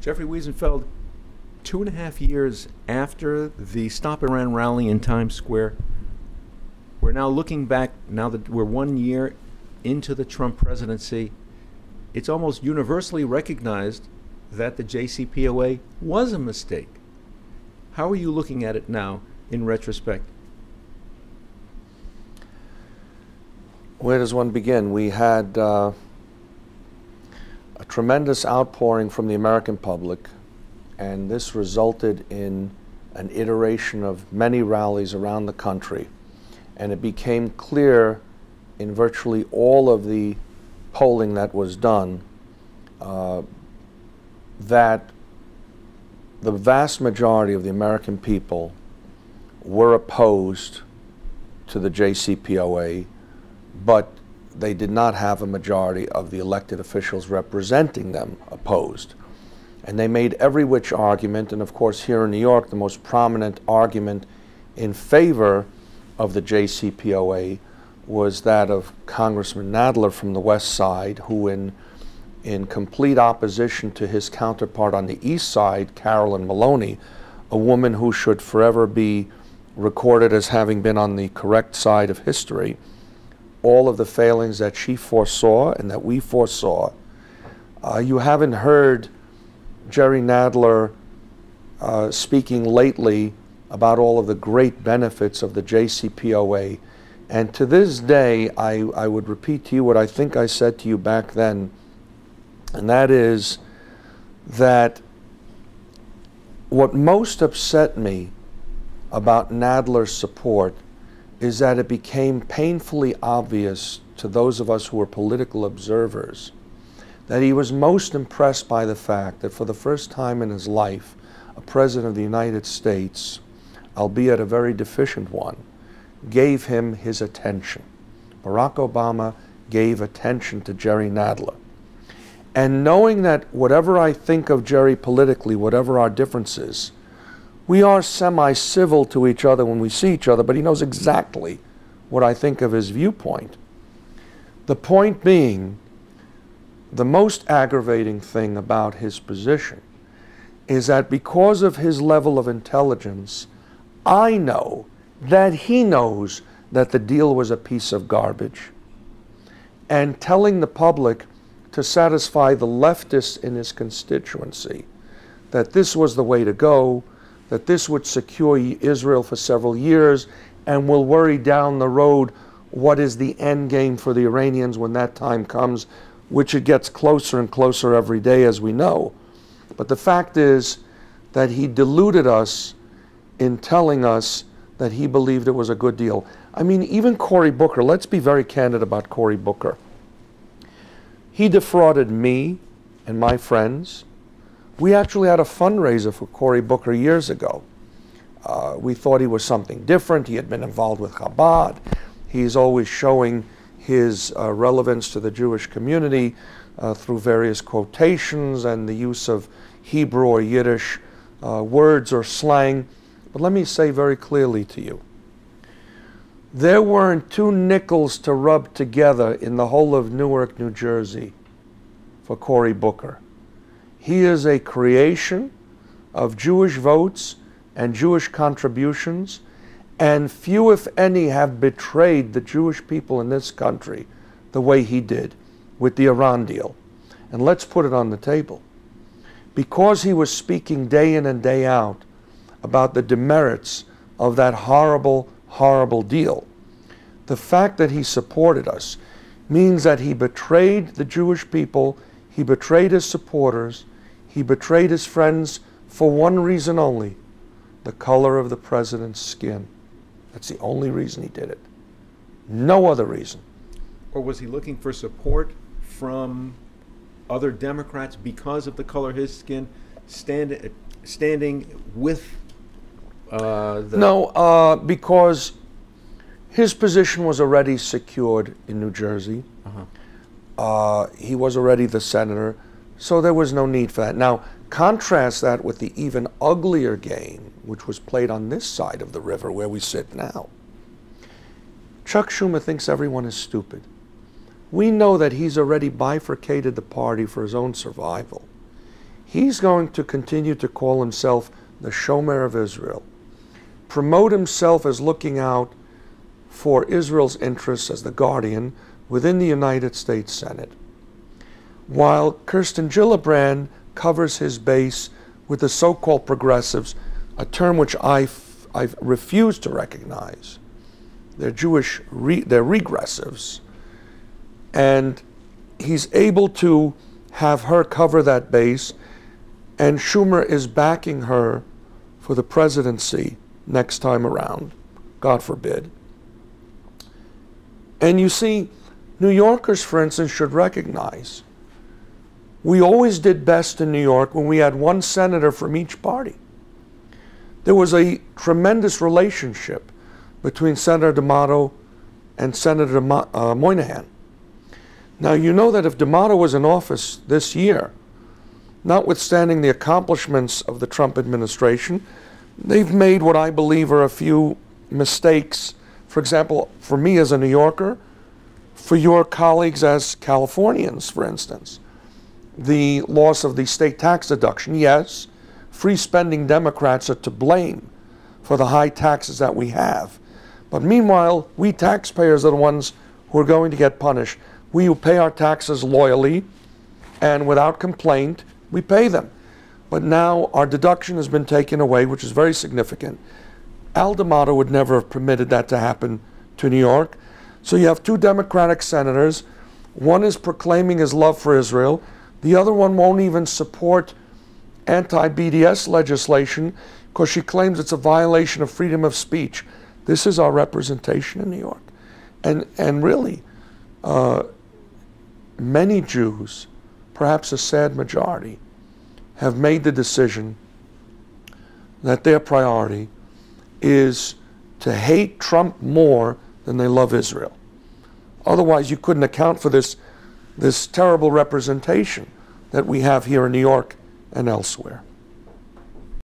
Jeffrey Wiesenfeld, 2.5 years after the Stop Iran rally in Times Square, we're now looking back, now that we're 1 year into the Trump presidency. It's almost universally recognized that the JCPOA was a mistake. How are you looking at it now in retrospect? Where does one begin? We had a tremendous outpouring from the American public, and this resulted in an iteration of many rallies around the country. And it became clear in virtually all of the polling that was done that the vast majority of the American people were opposed to the JCPOA, but they did not have a majority of the elected officials representing them opposed. And they made every which argument, and of course here in New York, the most prominent argument in favor of the JCPOA was that of Congressman Nadler from the West Side, who in complete opposition to his counterpart on the East Side, Carolyn Maloney, a woman who should forever be recorded as having been on the correct side of history, all of the failings that she foresaw and that we foresaw. You haven't heard Jerry Nadler speaking lately about all of the great benefits of the JCPOA. And to this day, I would repeat to you what I think I said to you back then, and that is that what most upset me about Nadler's support is that it became painfully obvious to those of us who were political observers that he was most impressed by the fact that for the first time in his life, a president of the United States, albeit a very deficient one, gave him his attention. Barack Obama gave attention to Jerry Nadler. And knowing that whatever I think of Jerry politically, whatever our differences, we are semi-civil to each other when we see each other, but he knows exactly what I think of his viewpoint. The point being, the most aggravating thing about his position is that because of his level of intelligence, I know that he knows that the deal was a piece of garbage. And telling the public to satisfy the leftists in his constituency that this was the way to go, that this would secure Israel for several years, and will worry down the road what is the end game for the Iranians when that time comes, which it gets closer and closer every day, as we know. But the fact is that he deluded us in telling us that he believed it was a good deal. I mean, even Cory Booker, let's be very candid about Cory Booker. He defrauded me and my friends. We actually had a fundraiser for Cory Booker years ago. We thought he was something different. He had been involved with Chabad. He's always showing his relevance to the Jewish community through various quotations and the use of Hebrew or Yiddish words or slang. But let me say very clearly to you, there weren't two nickels to rub together in the whole of Newark, New Jersey for Cory Booker. He is a creation of Jewish votes and Jewish contributions, and few, if any, have betrayed the Jewish people in this country the way he did with the Iran deal. And let's put it on the table. Because he was speaking day in and day out about the demerits of that horrible, horrible deal, the fact that he supported us means that he betrayed the Jewish people, he betrayed his supporters, he betrayed his friends for one reason only: the color of the president's skin. That's the only reason he did it. No other reason. Or was he looking for support from other Democrats because of the color of his skin, standing with No, because his position was already secured in New Jersey. He was already the senator, so there was no need for that. Now, contrast that with the even uglier game, which was played on this side of the river where we sit now. Chuck Schumer thinks everyone is stupid. We know that he's already bifurcated the party for his own survival. he's going to continue to call himself the Shomer of Israel, promote himself as looking out for Israel's interests as the guardian within the United States Senate, while Kirsten Gillibrand covers his base with the so-called progressives, a term which I've refused to recognize. They're Jewish, they're regressives. And he's able to have her cover that base, and Schumer is backing her for the presidency next time around, God forbid. And you see, New Yorkers, for instance, should recognize we always did best in New York when we had one senator from each party. There was a tremendous relationship between Senator D'Amato and Senator Moynihan. Now, you know that if D'Amato was in office this year, notwithstanding the accomplishments of the Trump administration, they've made what I believe are a few mistakes. For example, for me as a New Yorker, for your colleagues as Californians, for instance, the loss of the state tax deduction. Yes, free spending Democrats are to blame for the high taxes that we have. But meanwhile, we taxpayers are the ones who are going to get punished. We who pay our taxes loyally and without complaint, we pay them. But now our deduction has been taken away, which is very significant. Al D'Amato would never have permitted that to happen to New York. So you have two Democratic senators. One is proclaiming his love for Israel. The other one won't even support anti-BDS legislation because she claims it's a violation of freedom of speech. This is our representation in New York. And really, many Jews, perhaps a sad majority, have made the decision that their priority is to hate Trump more than they love Israel. Otherwise, you couldn't account for this terrible representation that we have here in New York and elsewhere.